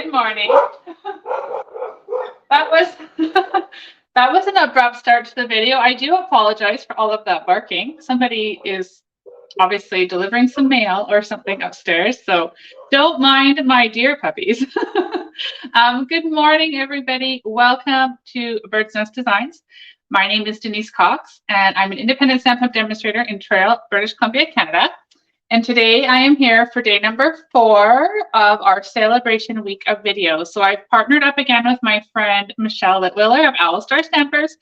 Good morning. That was that was an abrupt start to the video. I do apologize for all of that barking. Somebody is obviously delivering some mail or something upstairs, so don't mind my dear puppies. Good morning, everybody. Welcome to Bird's Nest Designs. My name is Denise Cox, and I'm an independent Stampin' Up demonstrator in Trail, British Columbia, Canada. And today I am here for day number 4 of our Sale-A-Bration week of videos. So I've partnered up again with my friend Michelle Litwiller of Owl Star Stampers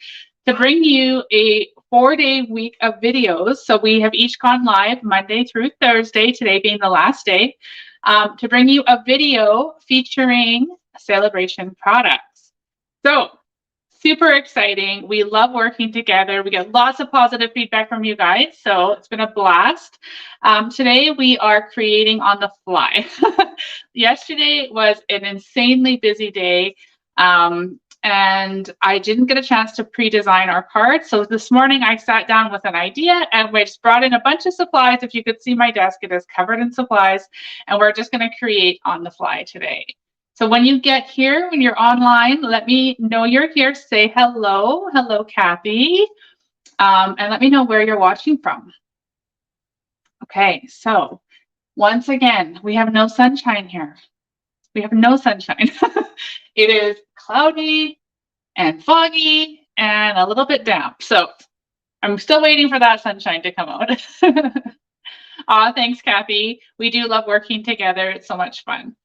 to bring you a 4-day week of videos. So we have each gone live Monday through Thursday, today being the last day, to bring you a video featuring Sale-A-Bration products. So super exciting. We love working together. We get lots of positive feedback from you guys, so it's been a blast. Today we are creating on the fly. Yesterday was an insanely busy day, and I didn't get a chance to pre-design our cards. So this morning I sat down with an idea and we just brought in a bunch of supplies. If you could see my desk, it is covered in supplies, and we're just going to create on the fly today. So when you get here, when you're online, let me know you're here. Say hello. Hello, Kathy. And let me know where you're watching from. Okay, so once again, we have no sunshine here. We have no sunshine. It is cloudy and foggy and a little bit damp. So I'm still waiting for that sunshine to come out. Aw, thanks, Kathy. We do love working together. It's so much fun.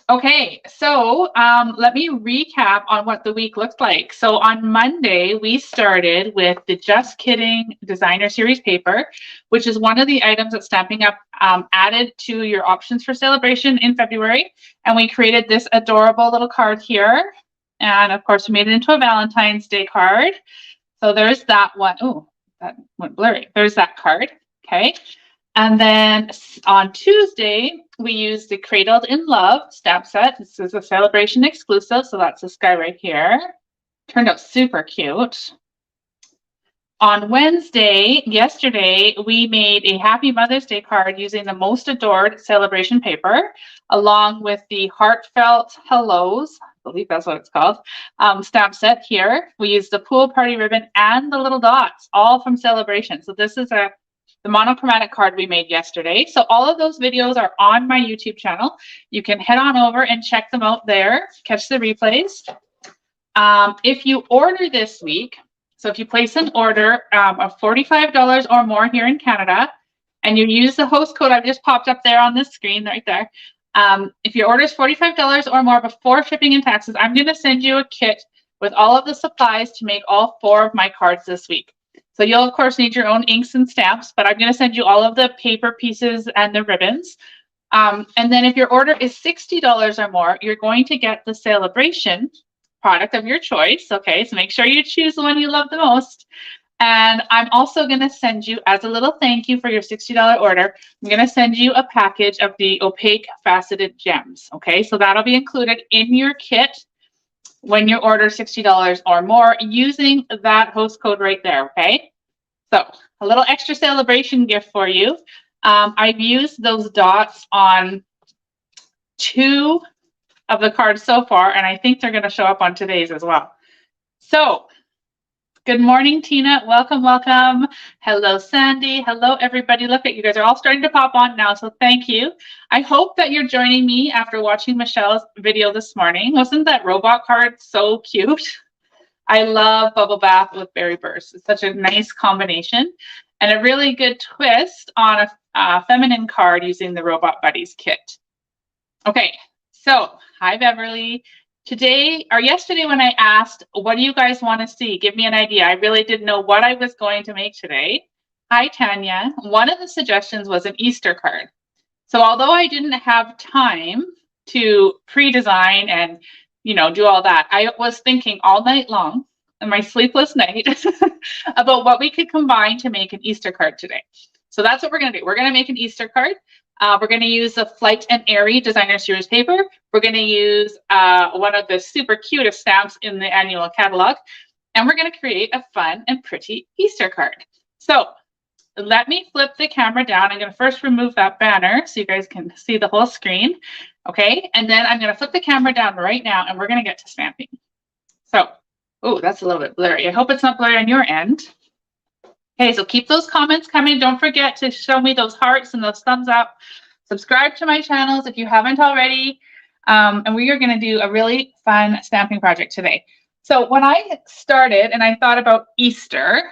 Okay, so let me recap on what the week looked like. So on Monday, we started with the Just Kidding Designer Series Paper, which is one of the items that Stampin' Up added to your options for Sale-A-Bration in February. And we created this adorable little card here. And of course, we made it into a Valentine's Day card. So there's that one. Oh, that went blurry. There's that card. Okay. And then on Tuesday, we used the Cradled in Love stamp set. This is a Sale-A-Bration exclusive, so that's this guy right here. Turned out super cute. On Wednesday, yesterday, we made a Happy Mother's Day card using the Most Adored Sale-A-Bration paper, along with the Heartfelt Hellos, I believe that's what it's called, stamp set here. We used the Pool Party ribbon and the little dots, all from Sale-A-Bration. So this is the monochromatic card we made yesterday. So all of those videos are on my YouTube channel. You can head on over and check them out there, catch the replays. If you order this week, so if you place an order of $45 or more here in Canada, and you use the host code I've just popped up there on the screen right there, if your order is $45 or more before shipping and taxes, I'm going to send you a kit with all of the supplies to make all 4 of my cards this week. So you'll, of course, need your own inks and stamps, but I'm going to send you all of the paper pieces and the ribbons. And then if your order is $60 or more, you're going to get the Sale-A-Bration product of your choice. Okay, so make sure you choose the one you love the most. And I'm also going to send you, as a little thank you for your $60 order, I'm going to send you a package of the opaque faceted gems. Okay, so that'll be included in your kit when you order $60 or more using that host code right there, okay? So a little extra Sale-A-Bration gift for you. I've used those dots on 2 of the cards so far, and I think they're going to show up on today's as well. So good morning, Tina. Welcome, welcome. Hello, Sandy. Hello, everybody. Look at you guys are all starting to pop on now, so thank you. I hope that you're joining me after watching Michelle's video this morning. Wasn't that robot card so cute? I love Bubble Bath with Berry Burst. It's such a nice combination and a really good twist on a feminine card using the Robot Buddies kit. Okay, so hi, Beverly. Today or yesterday when I asked, what do you guys want to see? Give me an idea. I really didn't know what I was going to make today. Hi, Tanya. One of the suggestions was an Easter card. So although I didn't have time to pre-design and, you know, do all that, I was thinking all night long in my sleepless night about what we could combine to make an Easter card today. So that's what we're going to do. We're going to make an Easter card. We're going to use the Flight and Airy Designer Series Paper. We're going to use one of the super cutest stamps in the annual catalog. And we're going to create a fun and pretty Easter card. So let me flip the camera down. I'm going to first remove that banner so you guys can see the whole screen. Okay, and then I'm going to flip the camera down right now and we're going to get to stamping. So, oh, that's a little bit blurry. I hope it's not blurry on your end. Okay, so keep those comments coming. Don't forget to show me those hearts and those thumbs up. Subscribe to my channels if you haven't already. And we are going to do a really fun stamping project today. So when I started and I thought about Easter,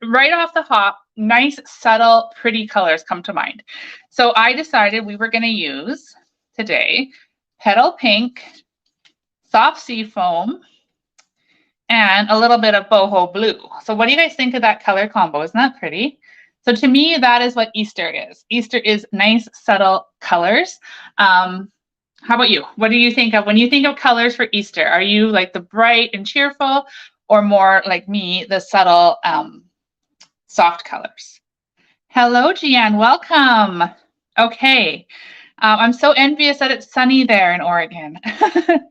right off the hop, nice, subtle, pretty colors come to mind. So I decided we were going to use today petal pink, soft sea foam, and a little bit of boho blue. So what do you guys think of that color combo? Isn't that pretty? So to me, that is what Easter is. Easter is nice, subtle colors. How about you? What do you think of when you think of colors for Easter? Are you like the bright and cheerful, or more like me, the subtle, soft colors? Hello, Gian. Welcome. Okay. I'm so envious that it's sunny there in Oregon.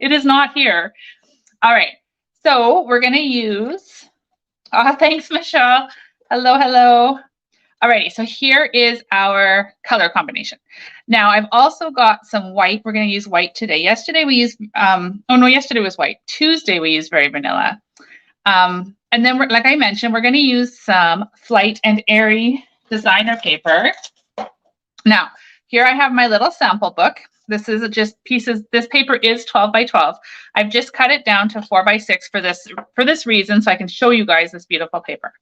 It is not here. All right. So we're going to use, thanks, Michelle. Hello, hello. Alrighty, so here is our color combination. Now I've also got some white. We're going to use white today. Yesterday we used, yesterday was white. Tuesday we used Very Vanilla. And then, like I mentioned, we're going to use some Flight and Airy Designer Paper. Now, here I have my little sample book. This is just pieces. This paper is 12 by 12. I've just cut it down to 4 by 6 for this reason, so I can show you guys this beautiful paper.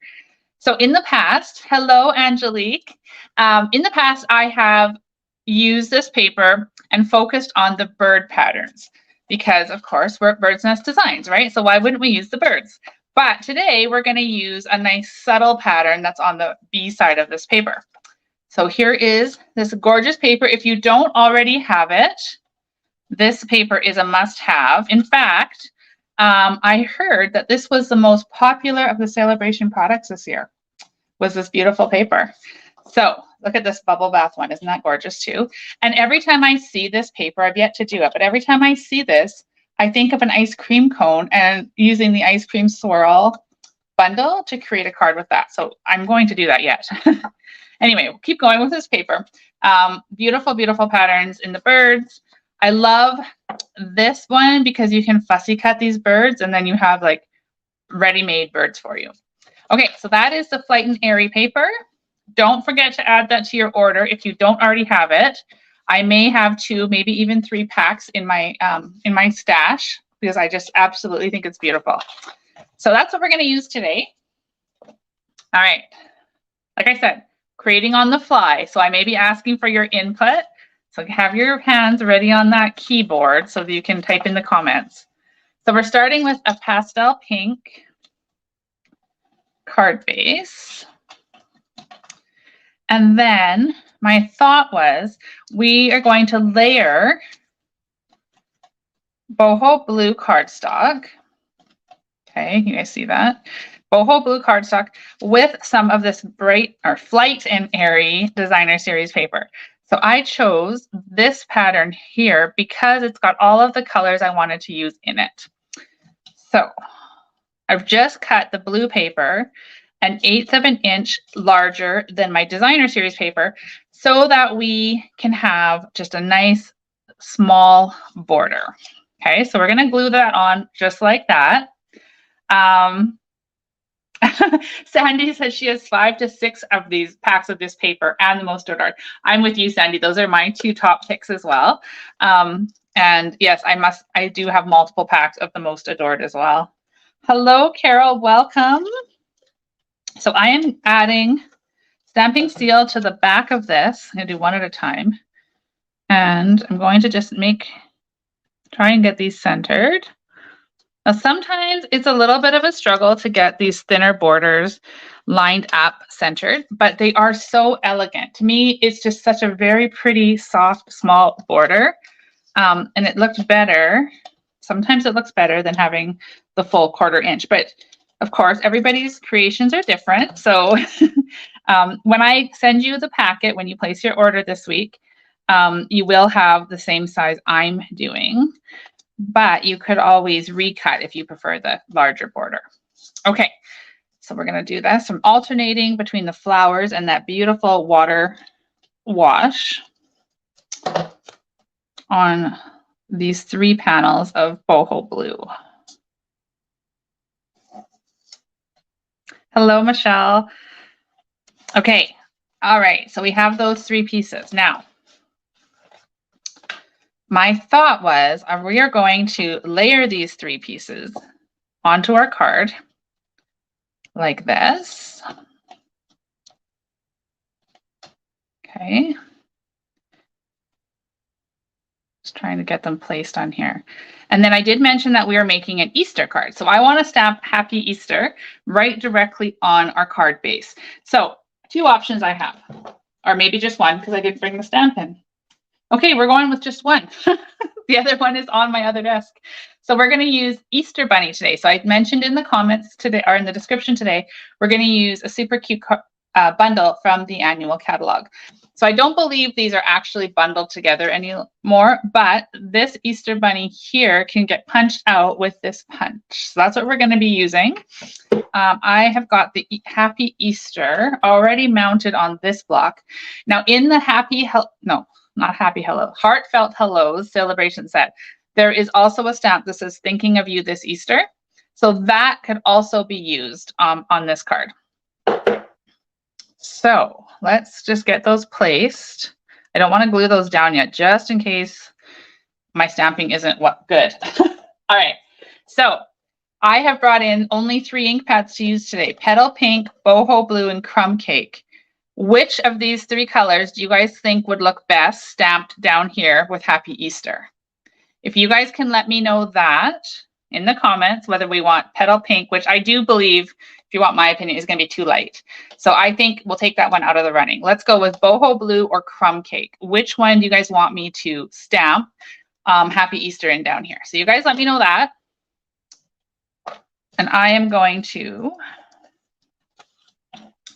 So in the past, hello, Angelique. In the past, I have used this paper and focused on the bird patterns because, of course, we're at Bird's Nest Designs, right? So why wouldn't we use the birds? But today, we're going to use a nice subtle pattern that's on the B side of this paper. So here is this gorgeous paper. If you don't already have it, this paper is a must-have. In fact, I heard that this was the most popular of the Sale-A-Bration products this year, was this beautiful paper. So look at this bubble bath one. Isn't that gorgeous too? And every time I see this paper, I've yet to do it, but every time I see this, I think of an ice cream cone and using the ice cream swirl bundle to create a card with that. So I'm going to do that yet. Anyway, we'll keep going with this paper. Beautiful, beautiful patterns in the birds. I love this one because you can fussy cut these birds and then you have like ready-made birds for you. Okay, so that is the Flight and Airy paper. Don't forget to add that to your order if you don't already have it. I may have 2, maybe even 3 packs in my stash because I just absolutely think it's beautiful. So that's what we're going to use today. All right, like I said, creating on the fly. So I may be asking for your input. So have your hands ready on that keyboard so that you can type in the comments. So we're starting with a pastel pink card base. And then my thought was we are going to layer boho blue cardstock. Okay, you guys see that? Boho blue cardstock with some of this bright or Flight and Airy Designer Series paper. So I chose this pattern here because it's got all of the colors I wanted to use in it. So I've just cut the blue paper 1/8 of an inch larger than my Designer Series paper so that we can have just a nice small border. Okay, so we're going to glue that on just like that. Sandy says she has 5 to 6 of these packs of this paper and the most adored. I'm with you, Sandy. Those are my 2 top picks as well. And yes, I do have multiple packs of the most adored as well. Hello, Carol, welcome. So I am adding stamping steel to the back of this. I'm gonna do one at a time. And I'm going to just try and get these centered. Now, sometimes it's a little bit of a struggle to get these thinner borders lined up centered, but they are so elegant. To me, it's just such a very pretty, soft, small border. And it looks better. Sometimes it looks better than having the full 1/4 inch, but of course, everybody's creations are different. So when I send you the packet, when you place your order this week, you will have the same size I'm doing. But you could always recut if you prefer the larger border. Okay, so we're going to do this. I'm alternating between the flowers and that beautiful water wash on these 3 panels of boho blue. Hello, Michelle. Okay, all right, so we have those 3 pieces. Now, my thought was we are going to layer these 3 pieces onto our card like this. Okay. Just trying to get them placed on here. And then I did mention that we are making an Easter card. So I want to stamp Happy Easter right directly on our card base. So 2 options I have, or maybe just one because I didn't bring the Stampin'. Okay, we're going with just one. The other one is on my other desk. So we're going to use Easter Bunny today. So I mentioned in the comments today, or in the description today, we're going to use a super cute bundle from the annual catalog. So I don't believe these are actually bundled together anymore, but this Easter Bunny here can get punched out with this punch. So that's what we're going to be using. I have got the Happy Easter already mounted on this block. Now in the Heartfelt Hellos Sale-A-Bration set, there is also a stamp that says thinking of you this Easter. So that could also be used on this card. So let's just get those placed. I don't want to glue those down yet, just in case my stamping isn't good. All right, so I have brought in only 3 ink pads to use today: Petal Pink, Boho Blue, and Crumb Cake. Which of these 3 colors do you guys think would look best stamped down here with Happy Easter? If you guys can let me know that in the comments, whether we want Petal Pink, which I do believe, if you want my opinion, is going to be too light. So I think we'll take that one out of the running. Let's go with Boho Blue or Crumb Cake. Which one do you guys want me to stamp Happy Easter in down here? So you guys let me know that. And I am going to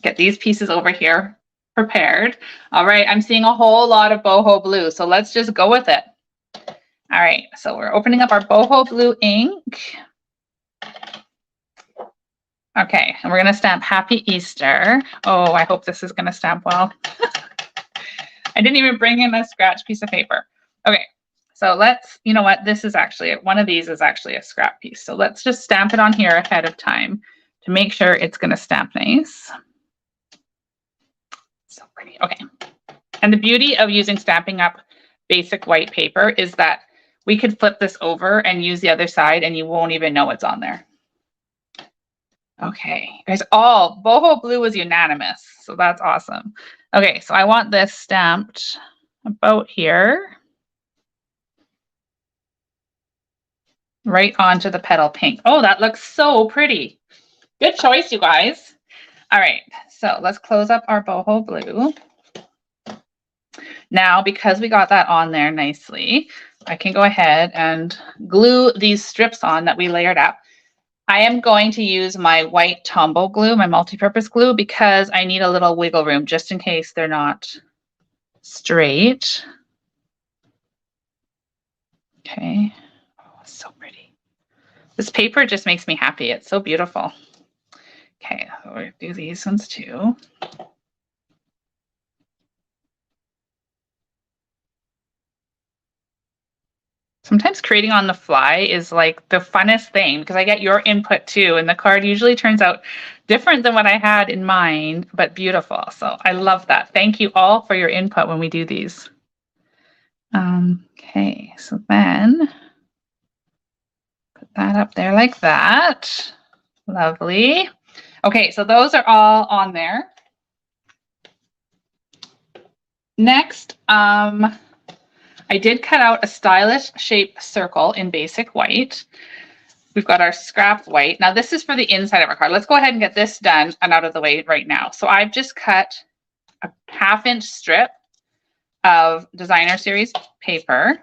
get these pieces over here prepared. All right, I'm seeing a whole lot of Boho Blue, so let's just go with it. All right, so we're opening up our Boho Blue ink. Okay, and we're going to stamp Happy Easter. Oh, I hope this is going to stamp well. I didn't even bring in a scratch piece of paper. Okay, so let's, you know what, this is actually, one of these is actually a scrap piece. So let's just stamp it on here ahead of time to make sure it's going to stamp nice. So pretty. Okay. And the beauty of using Stampin' Up basic white paper is that we could flip this over and use the other side and you won't even know it's on there. Okay, guys, all Boho Blue was unanimous, so that's awesome. Okay, so I want this stamped about here, right onto the Petal Pink. Oh, that looks so pretty. Good choice, you guys. All right, so let's close up our Boho Blue. Now, because we got that on there nicely, I can go ahead and glue these strips on that we layered up. I am going to use my white Tombow glue, my multi-purpose glue, because I need a little wiggle room just in case they're not straight. Okay, oh, so pretty. This paper just makes me happy. It's so beautiful. Okay, so we'll do these ones too. Sometimes creating on the fly is like the funnest thing because I get your input too, and the card usually turns out different than what I had in mind, but beautiful. So I love that. Thank you all for your input when we do these. Okay, so then put that up there like that. Lovely. Okay, so those are all on there. Next, I did cut out a stylish shape circle in basic white. We've got our scrap white. Now this is for the inside of our card. Let's go ahead and get this done and out of the way right now. So I've just cut a 1/2-inch strip of Designer Series paper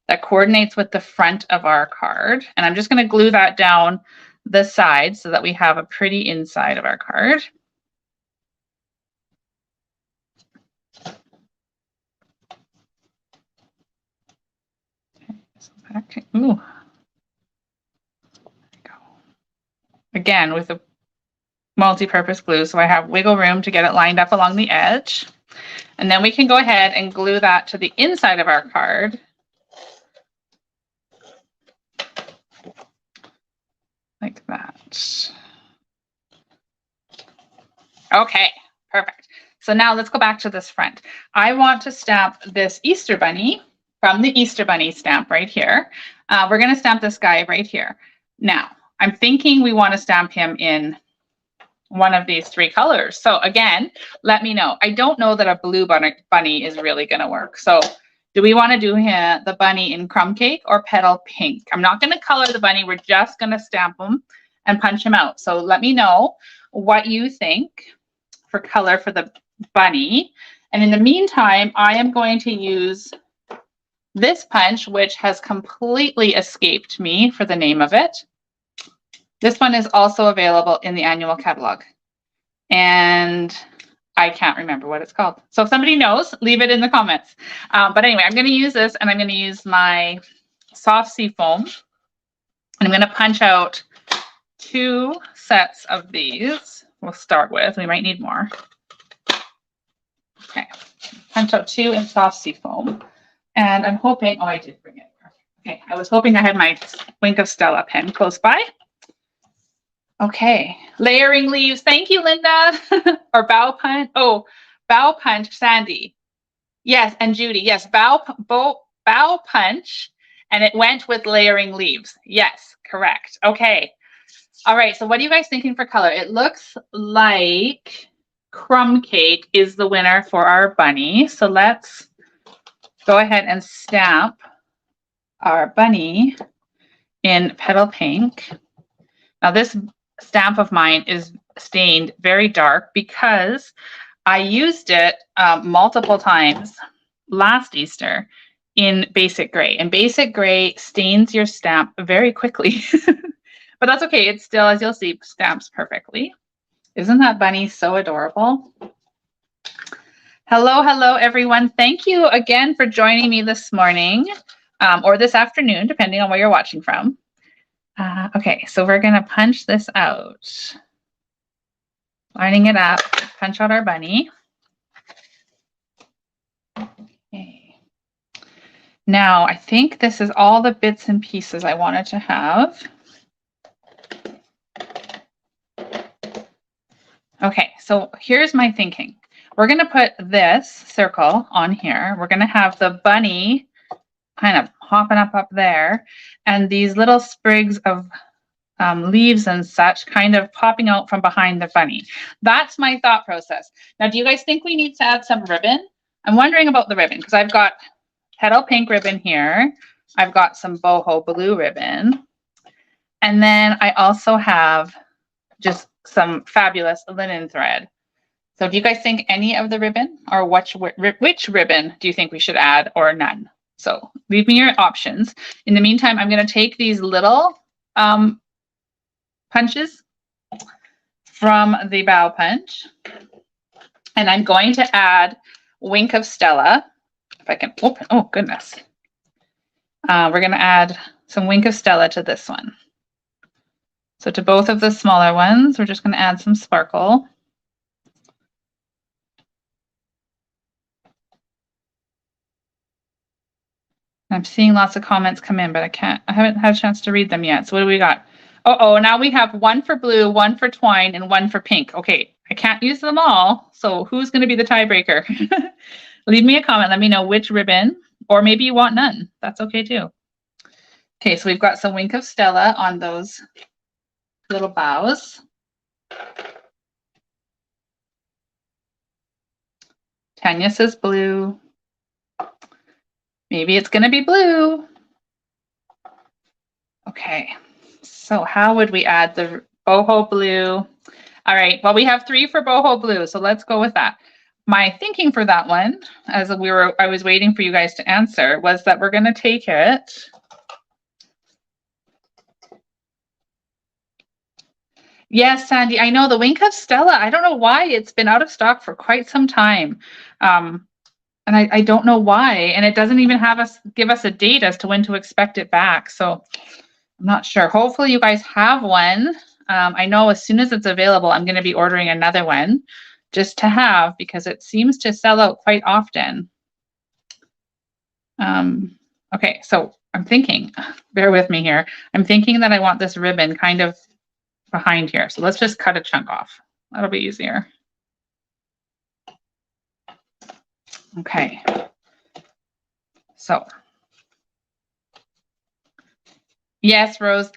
that coordinates with the front of our card. And I'm just going to glue that down the side so that we have a pretty inside of our card. Okay. Ooh. There we go. Again, with a multi-purpose glue, so I have wiggle room to get it lined up along the edge. And then we can go ahead and glue that to the inside of our card like that. Okay, perfect. So now let's go back to this front. I want to stamp this Easter bunny from the Easter bunny stamp right here. We're going to stamp this guy right here. Now, I'm thinking we want to stamp him in one of these three colors. So again, let me know. I don't know that a blue bunny is really going to work. So do we want to do the bunny in crumb cake or petal pink? I'm not going to color the bunny. We're just going to stamp him and punch him out. So let me know what you think for color for the bunny. And in the meantime, I am going to use this punch, which has completely escaped me for the name of it. This one is also available in the annual catalog. And I can't remember what it's called. So if somebody knows, leave it in the comments. But anyway, I'm going to use this, and I'm going to use my soft sea foam. And I'm going to punch out 2 sets of these. We'll start with, we might need more. Okay, punch out 2 in soft sea foam. And I'm hoping, oh, I did bring it. Okay, I was hoping I had my Wink of Stella pen close by. Okay, layering leaves. Thank you, Linda. Or bow punch. Oh, bow punch, Sandy. Yes, and Judy. Yes, bow punch, and it went with layering leaves. Yes, correct. Okay. All right, so what are you guys thinking for color? It looks like crumb cake is the winner for our bunny. So let's go ahead and stamp our bunny in petal pink. Now this stamp of mine is stained very dark because I used it multiple times last Easter in basic gray, and basic gray stains your stamp very quickly. But that's okay. It still, as you'll see, stamps perfectly. Isn't that bunny so adorable? Hello, hello, everyone. Thank you again for joining me this morning or this afternoon, depending on where you're watching from. Okay, so we're going to punch this out. Lining it up, punch out our bunny. Okay. Now, I think this is all the bits and pieces I wanted to have. Okay, so here's my thinking. We're going to put this circle on here. We're going to have the bunny kind of hopping up there, and these little sprigs of leaves and such kind of popping out from behind the bunny. That's my thought process. Now, do you guys think we need to add some ribbon? I'm wondering about the ribbon because I've got petal pink ribbon here. I've got some boho blue ribbon. And then I also have just some fabulous linen thread. So do you guys think any of the ribbon, or which ribbon do you think we should add, or none? So leave me your options. In the meantime, I'm going to take these little punches from the bow punch, and I'm going to add Wink of Stella. If I can open, oh goodness. We're going to add some Wink of Stella to this one. So to both of the smaller ones, we're just going to add some sparkle. I'm seeing lots of comments come in, but I haven't had a chance to read them yet. So what do we got? Oh, now we have 1 for blue, 1 for twine, and 1 for pink. Okay, I can't use them all. So who's going to be the tiebreaker? Leave me a comment. Let me know which ribbon, or maybe you want none. That's okay too. Okay, so we've got some Wink of Stella on those little bows. Tanya says blue. Maybe it's going to be blue. Okay, so how would we add the boho blue? All right, well, we have 3 for boho blue, so let's go with that. My thinking for that one, as I was waiting for you guys to answer, was that we're going to take it. Yes, Sandy, I know the Wink of Stella. I don't know why it's been out of stock for quite some time. And I don't know why, and it doesn't even give us a date as to when to expect it back. So I'm not sure. Hopefully you guys have one. I know as soon as it's available, I'm going to be ordering another one just to have, because it seems to sell out quite often. Okay, so I'm thinking, bear with me here. I'm thinking that I want this ribbon kind of behind here. So let's just cut a chunk off. That'll be easier. Okay. So, yes, Rose,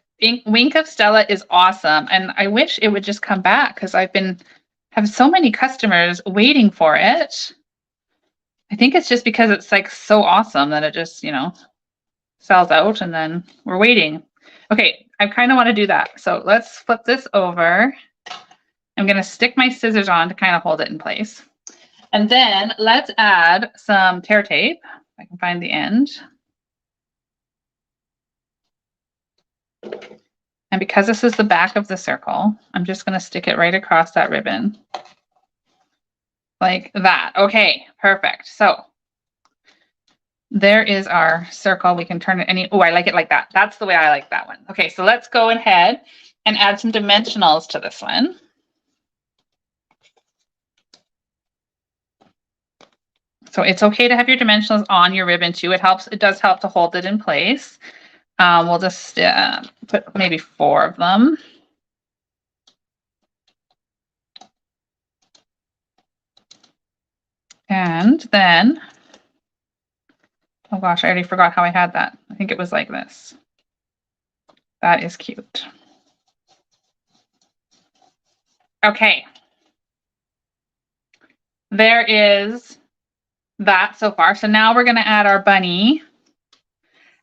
Wink of Stella is awesome. And I wish it would just come back because have so many customers waiting for it. I think it's just because it's like so awesome that it just, you know, sells out and then we're waiting. Okay, I kind of want to do that. So let's flip this over. I'm going to stick my scissors on to kind of hold it in place. And then let's add some tear tape. If I can find the end. And because this is the back of the circle, I'm just going to stick it right across that ribbon. Like that. Okay, perfect. So there is our circle. We can turn it oh, I like it like that. That's the way I like that one. Okay, so let's go ahead and add some dimensionals to this one. So it's okay to have your dimensionals on your ribbon too. It does help to hold it in place. We'll just put maybe 4 of them. And then, oh gosh, I already forgot how I had that. I think it was like this. That is cute. Okay. There is that so far. So now we're going to add our bunny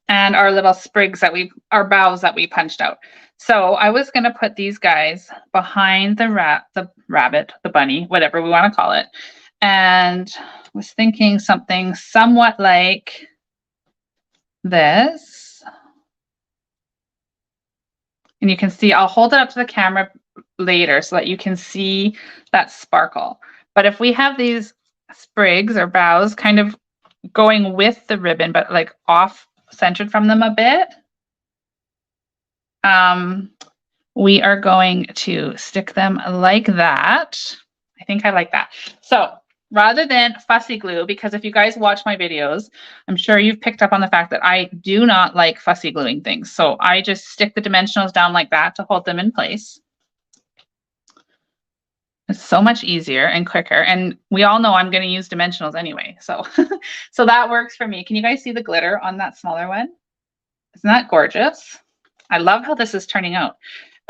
and our little sprigs our boughs that we punched out. So I was going to put these guys behind the rabbit, the bunny, whatever we want to call it. And was thinking something somewhat like this. And you can see, I'll hold it up to the camera later so that you can see that sparkle. But if we have these sprigs or boughs kind of going with the ribbon, but like off centered from them a bit, we are going to stick them like that. I think I like that. So rather than fussy glue, because if you guys watch my videos, I'm sure you've picked up on the fact that I do not like fussy gluing things. So I just stick the dimensionals down like that to hold them in place. It's so much easier and quicker. And we all know I'm going to use dimensionals anyway. So, so that works for me. Can you guys see the glitter on that smaller one? Isn't that gorgeous? I love how this is turning out.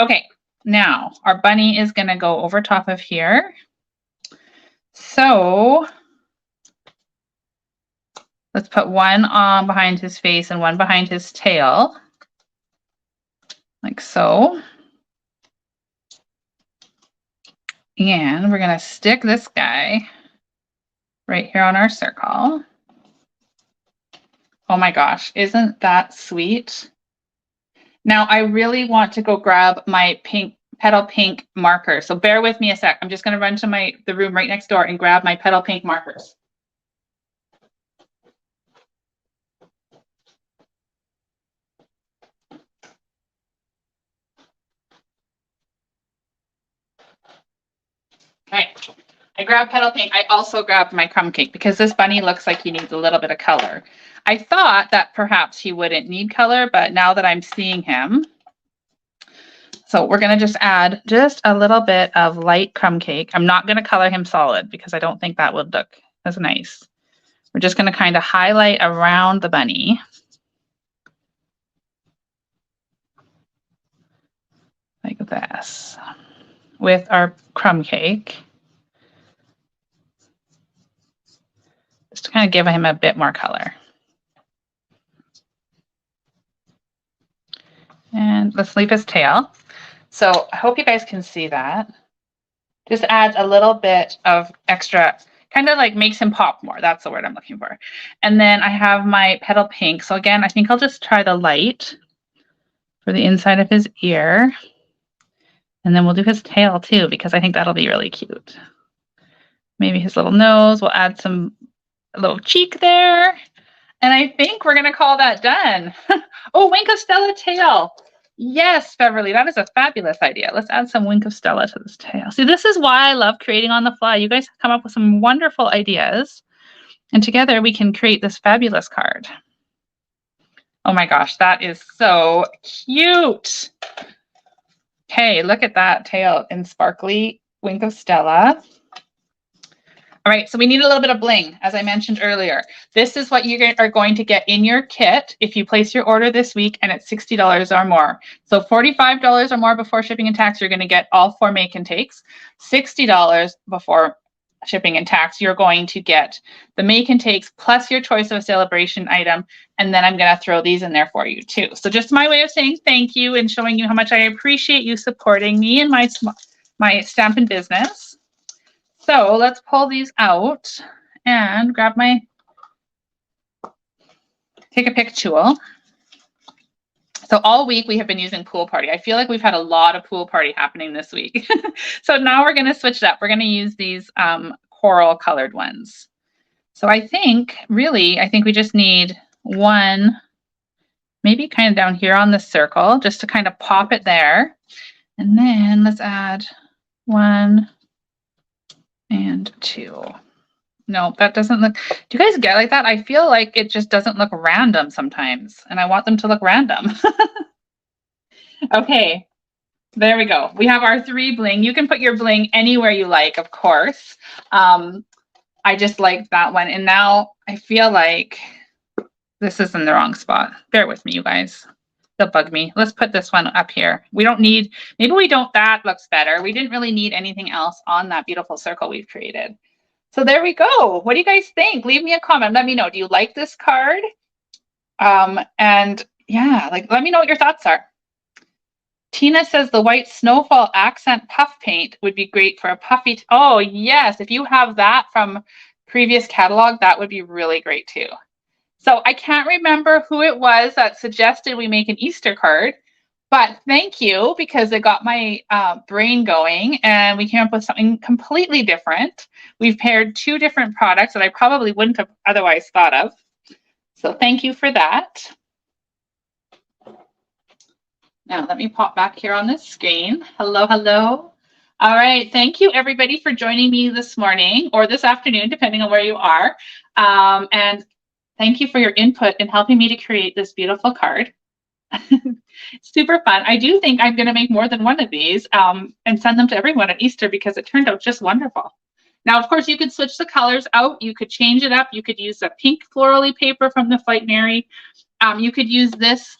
Okay, now our bunny is going to go over top of here. So let's put one on behind his face and one behind his tail, like so. And we're going to stick this guy right here on our circle. Oh my gosh, isn't that sweet? Now I really want to go grab my petal pink marker. So bear with me a sec. I'm just going to run to the room right next door and grab my petal pink markers. Okay, I grabbed petal pink. I also grabbed my crumb cake because this bunny looks like he needs a little bit of color. I thought that perhaps he wouldn't need color, but now that I'm seeing him, so we're going to just add just a little bit of light crumb cake. I'm not going to color him solid because I don't think that would look as nice. We're just going to kind of highlight around the bunny. Like this. With our crumb cake. Just to kind of give him a bit more color. And let's leave his tail. So I hope you guys can see that. Just adds a little bit of extra, kind of like makes him pop more. That's the word I'm looking for. And then I have my petal pink. So again, I think I'll just try the light for the inside of his ear. And then we'll do his tail too, because I think that'll be really cute. Maybe his little nose. We'll add a little cheek there. And I think we're going to call that done. Oh, Wink of Stella tail. Yes, Beverly, that is a fabulous idea. Let's add some Wink of Stella to this tail. See, this is why I love creating on the fly. You guys come up with some wonderful ideas. And together we can create this fabulous card. Oh my gosh, that is so cute. Okay, look at that tail in sparkly Wink of Stella. All right, so we need a little bit of bling, as I mentioned earlier. This is what you are going to get in your kit if you place your order this week and it's $60 or more. So $45 or more before shipping and tax, you're going to get all 4 make and takes. $60 before shipping and tax, you're going to get the make and takes plus your choice of a Sale-A-Bration item. And then I'm going to throw these in there for you too. So just my way of saying thank you and showing you how much I appreciate you supporting me and my Stampin' business. So let's pull these out and grab take a pick tool. So all week we have been using Pool Party. I feel like we've had a lot of Pool Party happening this week. So now we're going to switch it up. We're going to use these coral colored ones. So I think we just need one, maybe kind of down here on the circle, just to kind of pop it there. And then let's add 1 and 2. No, that doesn't look, do you guys get like that? I feel like it just doesn't look random sometimes, and I want them to look random. Okay, there we go. We have our 3 bling. You can put your bling anywhere you like, of course. I just like that one. And now I feel like this is in the wrong spot. Bear with me, you guys. They'll bug me. Let's put this one up here. We don't need, maybe we don't, that looks better. We didn't really need anything else on that beautiful circle we've created. So there we go. What do you guys think? Leave me a comment. Let me know. Do you like this card? And yeah, like, let me know what your thoughts are. Tina says the white snowfall accent puff paint would be great for a puffy. Oh yes, if you have that from previous catalog, that would be really great too. So I can't remember who it was that suggested we make an Easter card, but thank you, because it got my brain going and we came up with something completely different. We've paired 2 different products that I probably wouldn't have otherwise thought of. So thank you for that. Now let me pop back here on this screen. Hello, hello. All right, thank you everybody for joining me this morning or this afternoon, depending on where you are. And thank you for your input in helping me to create this beautiful card. Super fun. I do think I'm going to make more than one of these and send them to everyone at Easter because it turned out just wonderful. Now, of course, you could switch the colors out. You could change it up. You could use a pink florally paper from the Flight Mary. You could use this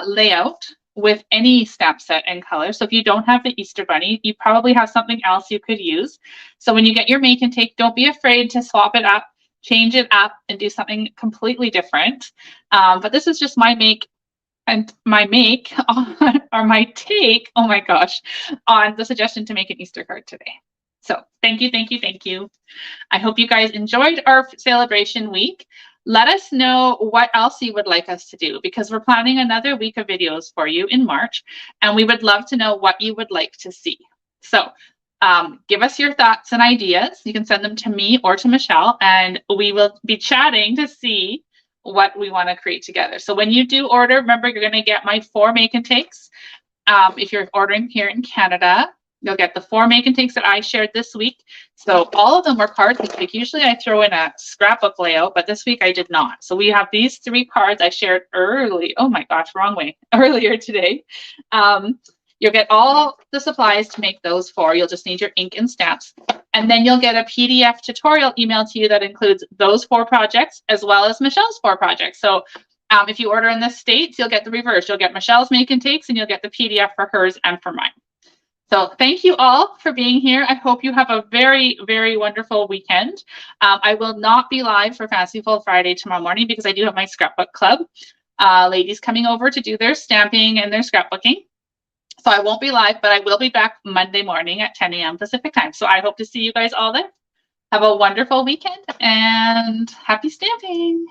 layout with any stamp set and color. So if you don't have the Easter Bunny, you probably have something else you could use. So when you get your make and take, don't be afraid to swap it up, change it up, and do something completely different. But this is just my make and my make or my take, oh my gosh, on the suggestion to make an Easter card today. So thank you, thank you, thank you. I hope you guys enjoyed our Sale-A-Bration week. Let us know what else you would like us to do, because we're planning another week of videos for you in March, and we would love to know what you would like to see. So give us your thoughts and ideas. You can send them to me or to Michelle, and we will be chatting to see what we want to create together. So when you do order, remember, you're going to get my 4 make and takes. If you're ordering here in Canada, you'll get the 4 make and takes that I shared this week. So all of them were cards this week. Usually I throw in a scrapbook layout, but this week I did not. So we have these 3 cards I shared early. Oh my gosh, wrong way. Earlier today. You'll get all the supplies to make those 4. You'll just need your ink and stamps. And then you'll get a PDF tutorial emailed to you that includes those 4 projects as well as Michelle's 4 projects. So if you order in the States, you'll get the reverse. You'll get Michelle's make and takes, and you'll get the PDF for hers and for mine. So thank you all for being here. I hope you have a very, very wonderful weekend. I will not be live for Fanciful Friday tomorrow morning because I do have my scrapbook club. Ladies coming over to do their stamping and their scrapbooking. So I won't be live, but I will be back Monday morning at 10 a.m. Pacific time. So I hope to see you guys all there. Have a wonderful weekend and happy stamping.